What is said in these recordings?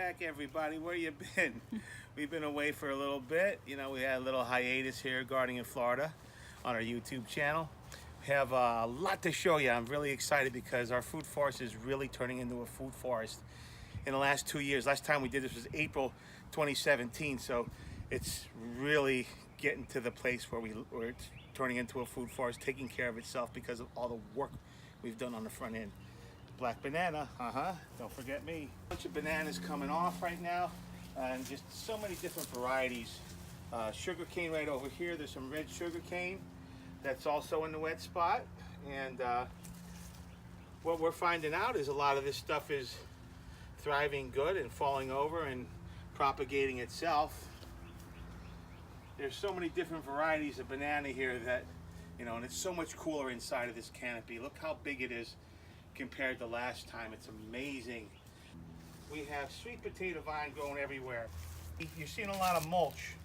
back, everybody. Where you been? We've been away for a little bit. You know, we had a little hiatus here gardening in Florida on our YouTube channel. We have a lot to show you. I'm really excited because our food forest is really turning into a food forest in the last 2 years. Last time we did this was April 2017, so it's really getting to the place where it's turning into a food forest, taking care of itself because of all the work we've done on the front end. Black banana, don't forget me. A bunch of bananas coming off right now, and just so many different varieties. Sugar cane right over here. There's some red sugar cane that's also in the wet spot, and what we're finding out is a lot of this stuff is thriving good and falling over and propagating itself. There's so many different varieties of banana here that, you know, and it's so much cooler inside of this canopy. Look how big it is compared to last time. It's amazing. We have sweet potato vine growing everywhere. You're seeing a lot of mulch.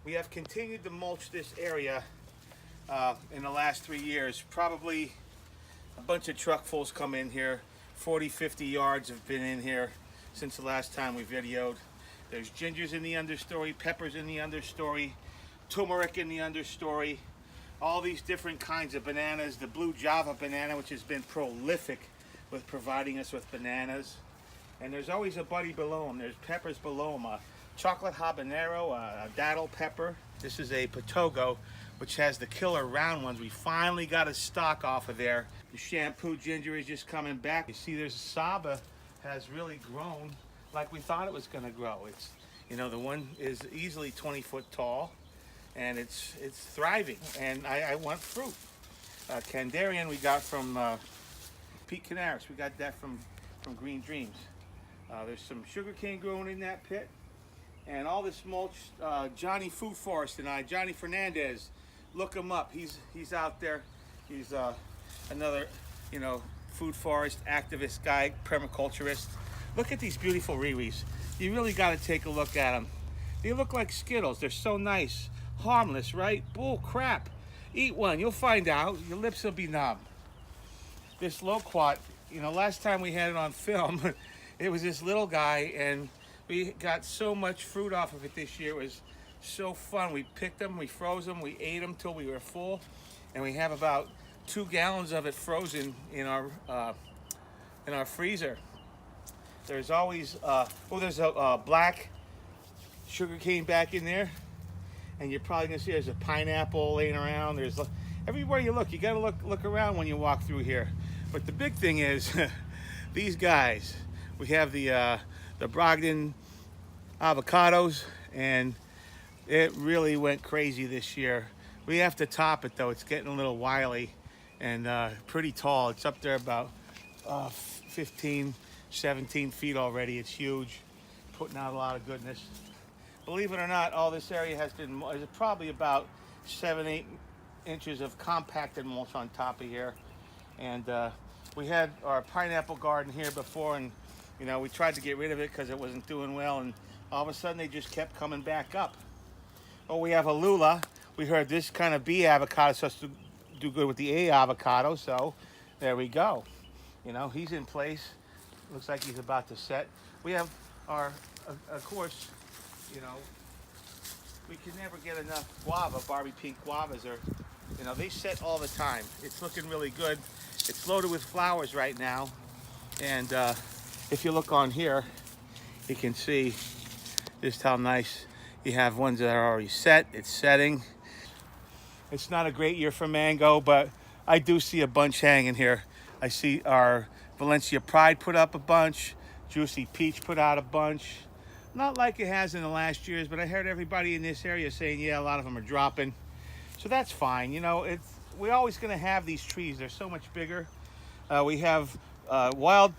We have continued to mulch this area in the last 3 years. Probably a bunch of truckfuls come in here. 40, 50 yards have been in here since the last time we videoed. There's gingers in the understory, peppers in the understory, turmeric in the understory, all these different kinds of bananas. The blue Java banana, which has been prolific with providing us with bananas. And there's always a buddy below them. There's peppers below them. A chocolate habanero, a datil pepper. This is a potogo, which has the killer round ones. We finally got a stock off of there. The shampoo ginger is just coming back. You see there's Saba has really grown like we thought it was going to grow. It's, you know, the one is easily 20 foot tall, and it's thriving, and I want fruit. Candarian we got from Pete Canaris. We got that from Green Dreams. There's some sugarcane growing in that pit, and all this mulch. Johnny Food Forest and I, Johnny Fernandez, look him up. He's out there. He's another, you know, food forest activist guy, permaculturist. Look at these beautiful riris. You really got to take a look at them. They look like Skittles. They're so nice. Harmless, right? Bull crap. Eat one. You'll find out. Your lips will be numb. This loquat, you know, last time we had it on film, it was this little guy, and we got so much fruit off of it this year. It was so fun. We picked them, we froze them, we ate them till we were full, and we have about 2 gallons of it frozen in our freezer. There's always, there's a black sugar cane back in there, and you're probably gonna see there's a pineapple laying around. There's everywhere you look, you gotta look around when you walk through here. But the big thing is these guys. We have the Brogdon avocados, and it really went crazy this year. We have to top it though. It's getting a little wily and pretty tall. It's up there about 15, 17 feet already. It's huge, putting out a lot of goodness. Believe it or not, all this area has been probably about 7-8 inches of compacted mulch on top of here. And we had our pineapple garden here before, and you know, we tried to get rid of it because it wasn't doing well, and all of a sudden they just kept coming back up. Oh, we have a Lula. We heard this kind of B avocado supposed to do good with the A avocado, so there we go. You know, he's in place. Looks like he's about to set. We have our, of course, you know, we can never get enough guava. Barbie pink guavas are, you know, they set all the time. It's looking really good. It's loaded with flowers right now, and if you look on here, you can see just how nice. You have ones that are already set. It's setting. It's not a great year for mango, but I do see a bunch hanging here. I see our Valencia Pride put up a bunch. Juicy Peach put out a bunch. Not like it has in the last years, but I heard everybody in this area saying, yeah, a lot of them are dropping. So that's fine. You know, we're always going to have these trees. They're so much bigger. We have wild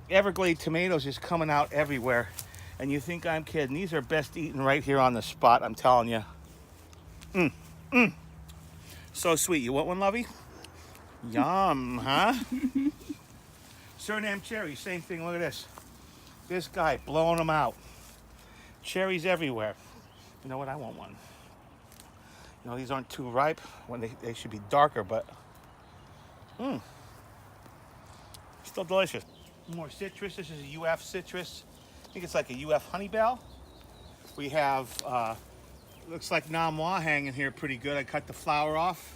Everglade tomatoes just coming out everywhere. And you think I'm kidding. These are best eaten right here on the spot, I'm telling you. So sweet. You want one, lovey? Yum, huh? Suriname cherry, same thing. Look at this. This guy blowing them out. Cherries everywhere. You know what? I want one. You know, these aren't too ripe when they should be darker, but still delicious. More citrus. This is a UF citrus. think it's like a UF Honeybell. We have, looks like Namwa hanging here pretty good. I cut the flower off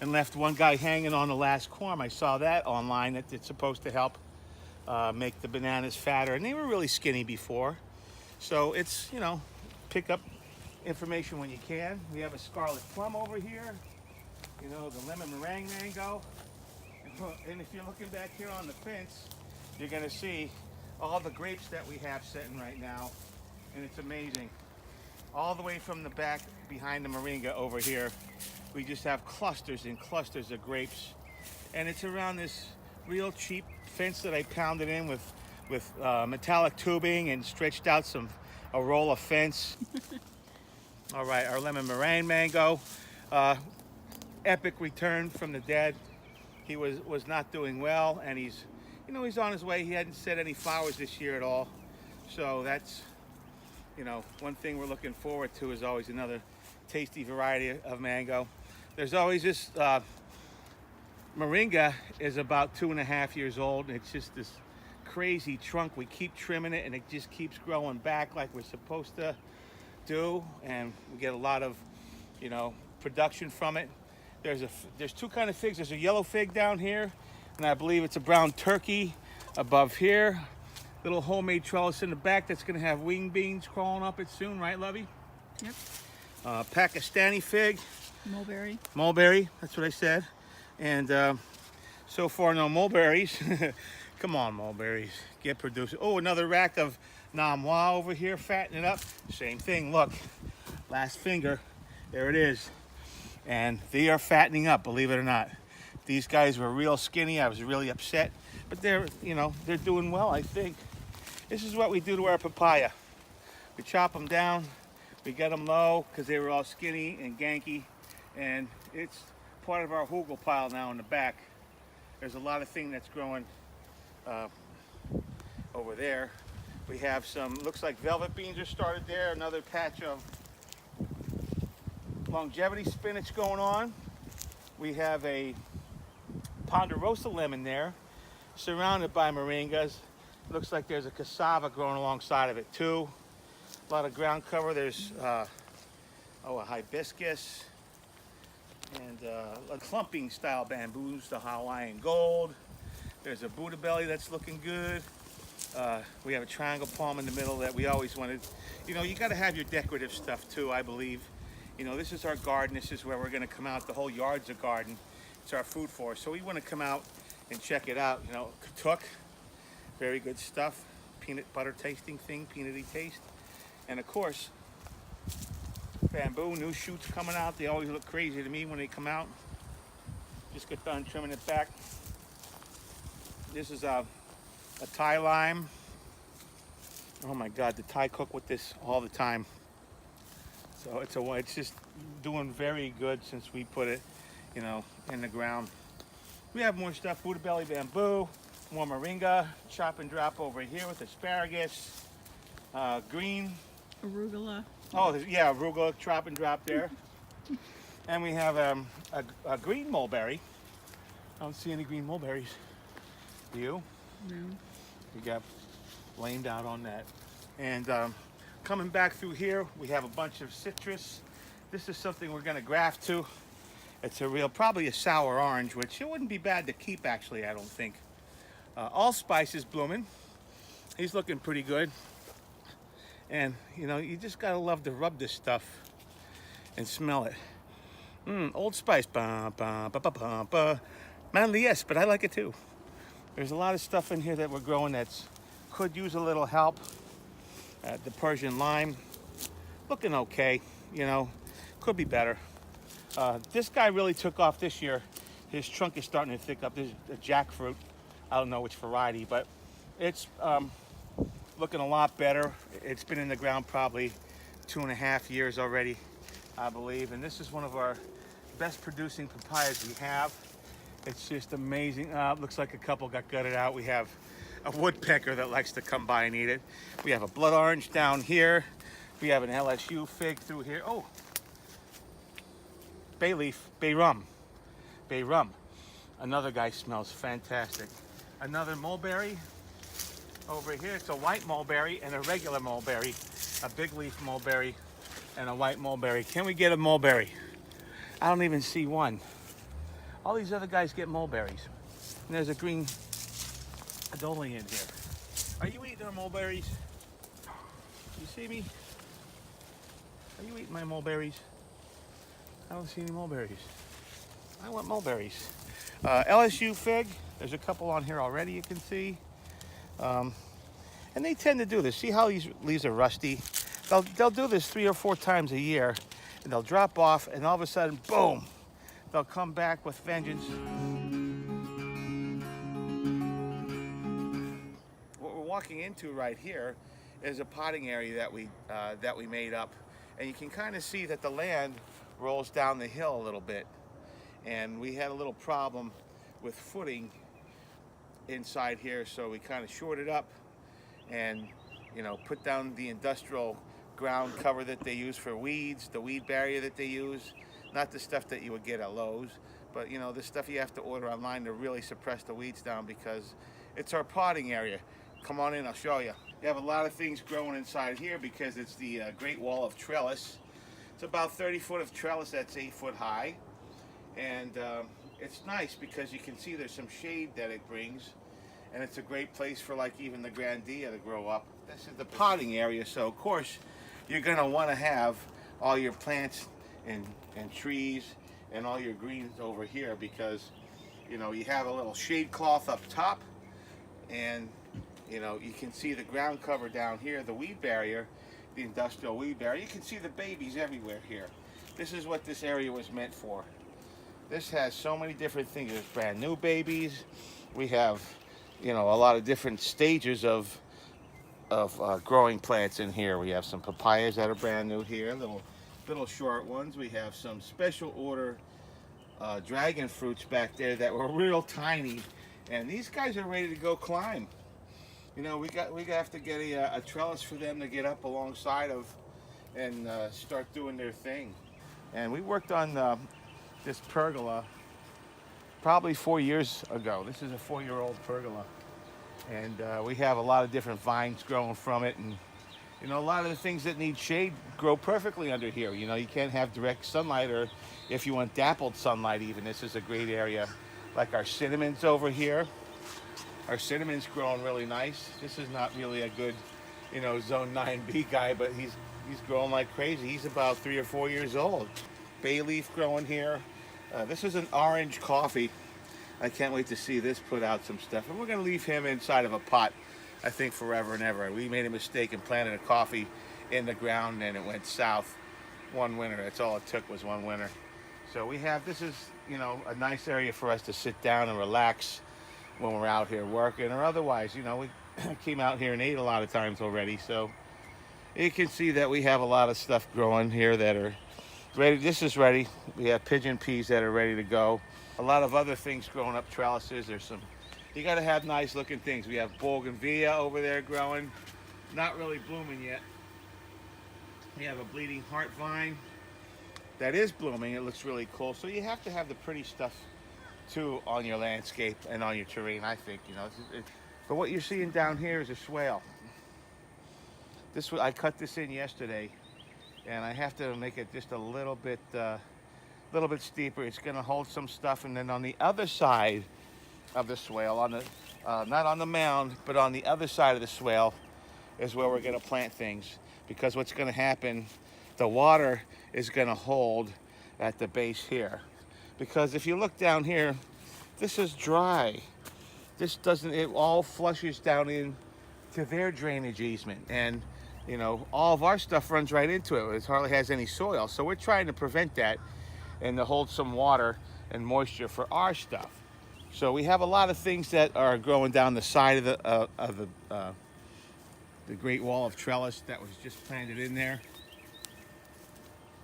and left one guy hanging on the last corm. I saw that online that it's supposed to help make the bananas fatter. And they were really skinny before. So it's, you know, pick up information when you can. We have a scarlet plum over here. You know, the lemon meringue mango. And if you're looking back here on the fence, you're going to see all the grapes that we have sitting right now. And it's amazing. All the way from the back behind the moringa over here, we just have clusters and clusters of grapes. And it's around this real cheap fence that I pounded in with metallic tubing and stretched out a roll of fence. All right, our lemon meringue mango. Epic return from the dead. He was not doing well, and he's on his way. He hadn't set any flowers this year at all. So that's, you know, one thing we're looking forward to is always another tasty variety of mango. There's always this, moringa is about 2.5 years old, and it's just this crazy trunk. We keep trimming it, and it just keeps growing back like we're supposed to do, and we get a lot of, you know, production from it. There's two kind of figs. There's a yellow fig down here, and I believe it's a brown turkey above here. Little homemade trellis in the back that's going to have wing beans crawling up it soon, right, Lovey? Yep. Pakistani fig. Mulberry. Mulberry, that's what I said. And so far, no mulberries. Come on, mulberries, get producing. Oh, another rack of Namwa over here, fattening up. Same thing, look, last finger, there it is. And they are fattening up, believe it or not. These guys were real skinny. I was really upset, but they're doing well, I think. This is what we do to our papaya. We chop them down, we get them low because they were all skinny and ganky, and it's part of our hugel pile now in the back. There's a lot of thing that's growing over there. We have some, looks like velvet beans are started there, another patch of longevity spinach going on. We have a ponderosa lemon there, surrounded by moringas. Looks like there's a cassava growing alongside of it too. A lot of ground cover. There's a hibiscus and a clumping style bamboos, the Hawaiian gold. There's a Buddha belly that's looking good. We have a triangle palm in the middle that we always wanted. You know, you got to have your decorative stuff too, I believe. You know, this is our garden. This is where we're going to come out. The whole yard's a garden. It's our food forest. So we want to come out and check it out. You know, Katuk, very good stuff. Peanut butter tasting thing, peanutty taste. And of course, bamboo, new shoots coming out. They always look crazy to me when they come out. Just got done trimming it back. This is a Thai lime. Oh my God, the Thai cook with this all the time. So it's just doing very good since we put it, you know, in the ground. We have more stuff, Buddha belly bamboo, more moringa, chop and drop over here with asparagus, green. Arugula. Oh, yeah, arugula, chop and drop there. And we have a green mulberry. I don't see any green mulberries. Do you? No. We got blamed out on that. And coming back through here, we have a bunch of citrus. This is something we're going to graft to. It's probably a sour orange, which it wouldn't be bad to keep, actually, I don't think. Allspice is blooming. He's looking pretty good. And, you know, you just got to love to rub this stuff and smell it. Old Spice. Manly, yes, but I like it too. There's a lot of stuff in here that we're growing that's could use a little help. The Persian lime, looking okay, you know, could be better. This guy really took off this year. His trunk is starting to thick up. There's a jackfruit. I don't know which variety, but it's looking a lot better. It's been in the ground probably 2.5 years already, I believe. And this is one of our best producing papayas we have. It's just amazing. Looks like a couple got gutted out. We have a woodpecker that likes to come by and eat it. We have a blood orange down here. We have an LSU fig through here. Oh, bay leaf, bay rum. Another guy smells fantastic. Another mulberry. Over here, it's a white mulberry and a regular mulberry, a big leaf mulberry and a white mulberry. Can we get a mulberry? I don't even see one. All these other guys get mulberries. And there's a green adolie in here. Are you eating our mulberries? You see me? Are you eating my mulberries? I don't see any mulberries. I want mulberries. LSU fig. There's a couple on here already you can see. And they tend to do this. See how these leaves are rusty? They'll do this 3 or 4 times a year. And they'll drop off and all of a sudden, boom, they'll come back with vengeance. What we're walking into right here is a potting area that we made up. And you can kind of see that the land rolls down the hill a little bit. And we had a little problem with footing inside here, so we kind of shored it up and, you know, put down the industrial ground cover that they use for weeds, the weed barrier that they use, not the stuff that you would get at Lowe's, but, you know, the stuff you have to order online to really suppress the weeds down, because it's our potting area. Come on in, I'll show you. You have a lot of things growing inside here because it's the Great Wall of Trellis. It's about 30 foot of trellis that's 8 foot high. And it's nice because you can see there's some shade that it brings, and it's a great place for like even the Grandia to grow up. This is the potting area, so of course you're going to want to have all your plants and trees and all your greens over here, because, you know, you have a little shade cloth up top, and, you know, you can see the ground cover down here, the weed barrier, the industrial weed barrier. You can see the babies everywhere here. This is what this area was meant for. This has so many different things. There's brand new babies. We have, you know, a lot of different stages of growing plants in here. We have some papayas that are brand new here, little short ones. We have some special order dragon fruits back there that were real tiny, and these guys are ready to go climb. You know, we have to get a trellis for them to get up alongside of and start doing their thing. And we worked on this pergola probably 4 years ago. This is a 4-year-old pergola, and we have a lot of different vines growing from it, and, you know, a lot of the things that need shade grow perfectly under here. You know, you can't have direct sunlight, or if you want dappled sunlight even, this is a great area. Like our cinnamons over here. Our cinnamon's growing really nice. This is not really a good, you know, zone 9B guy, but he's growing like crazy. He's about 3 or 4 years old. Bay leaf growing here. This is an orange coffee. I can't wait to see this put out some stuff. And we're going to leave him inside of a pot, I think, forever and ever. We made a mistake and planted a coffee in the ground, and it went south one winter. That's all it took, was one winter. So we have, this is, you know, a nice area for us to sit down and relax when we're out here working, or otherwise. You know, we came out here and ate a lot of times already. So you can see that we have a lot of stuff growing here that are ready. This is ready. We have pigeon peas that are ready to go. A lot of other things growing up trellises. There's some, you got to have nice looking things. We have bougainvillea over there growing, not really blooming yet. We have a bleeding heart vine that is blooming. It looks really cool. So you have to have the pretty stuff too on your landscape and on your terrain, I think, you know. But what you're seeing down here is a swale. I cut this in yesterday, and I have to make it just a little bit steeper. It's going to hold some stuff, and then on the other side of the swale, on the not on the mound, but on the other side of the swale, is where we're going to plant things. Because what's going to happen, the water is going to hold at the base here. Because if you look down here, this is dry. This doesn't, it all flushes down into their drainage easement, and, you know, all of our stuff runs right into it. It hardly has any soil. So we're trying to prevent that and to hold some water and moisture for our stuff. So we have a lot of things that are growing down the side of the Great Wall of Trellis that was just planted in there.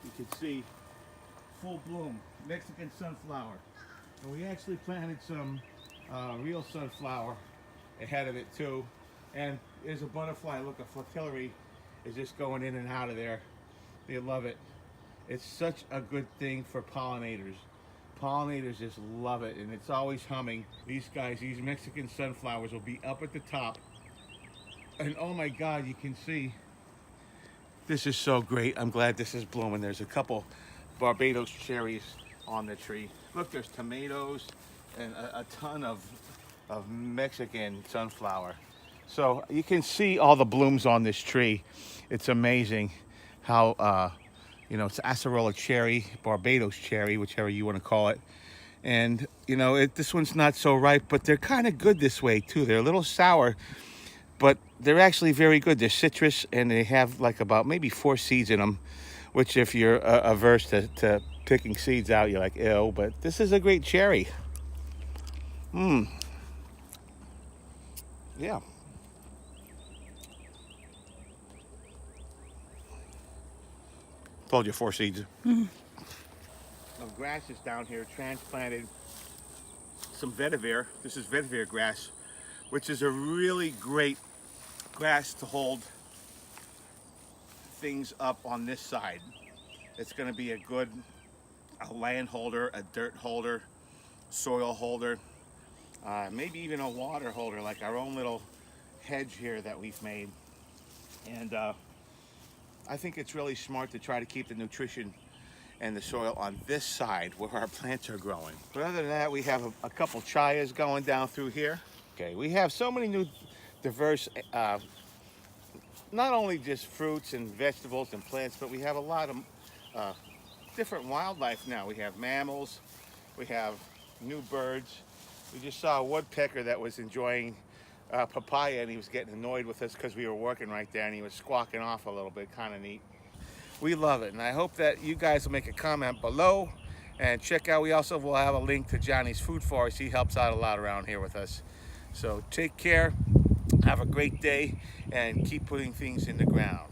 You can see full bloom, Mexican sunflower. And we actually planted some real sunflower ahead of it too. And there's a butterfly, look, a fritillary is just going in and out of there. They love it. It's such a good thing for pollinators. Pollinators just love it, and it's always humming. These guys, these Mexican sunflowers, will be up at the top And oh my God, you can see. This is so great. I'm glad this is blooming. There's a couple Barbados cherries on the tree. Look, there's tomatoes and a ton of Mexican sunflower. So you can see all the blooms on this tree. It's amazing how, it's acerola cherry, Barbados cherry, whichever you want to call it. And, this one's not so ripe, but they're kind of good this way too. They're a little sour, but they're actually very good. They're citrus, and they have like about maybe 4 seeds in them, which if you're averse to picking seeds out, you're like, ew, but this is a great cherry. Yeah. Told you 4 seeds. Some grasses down here transplanted some vetiver. This is vetiver grass, which is a really great grass to hold things up on this side. It's going to be a good land holder, a dirt holder, soil holder, maybe even a water holder, like our own little hedge here that we've made. And I think it's really smart to try to keep the nutrition and the soil on this side where our plants are growing. But other than that, we have a couple chayas going down through here. Okay, we have so many new diverse, not only just fruits and vegetables and plants, but we have a lot of different wildlife now. We have mammals, we have new birds. We just saw a woodpecker that was enjoying papaya, and he was getting annoyed with us because we were working right there, and he was squawking off a little bit. Kind of neat. We love it, and I hope that you guys will make a comment below and check out. We also will have a link to Johnny's Food Forest. He helps out a lot around here with us. So take care, have a great day, and keep putting things in the ground.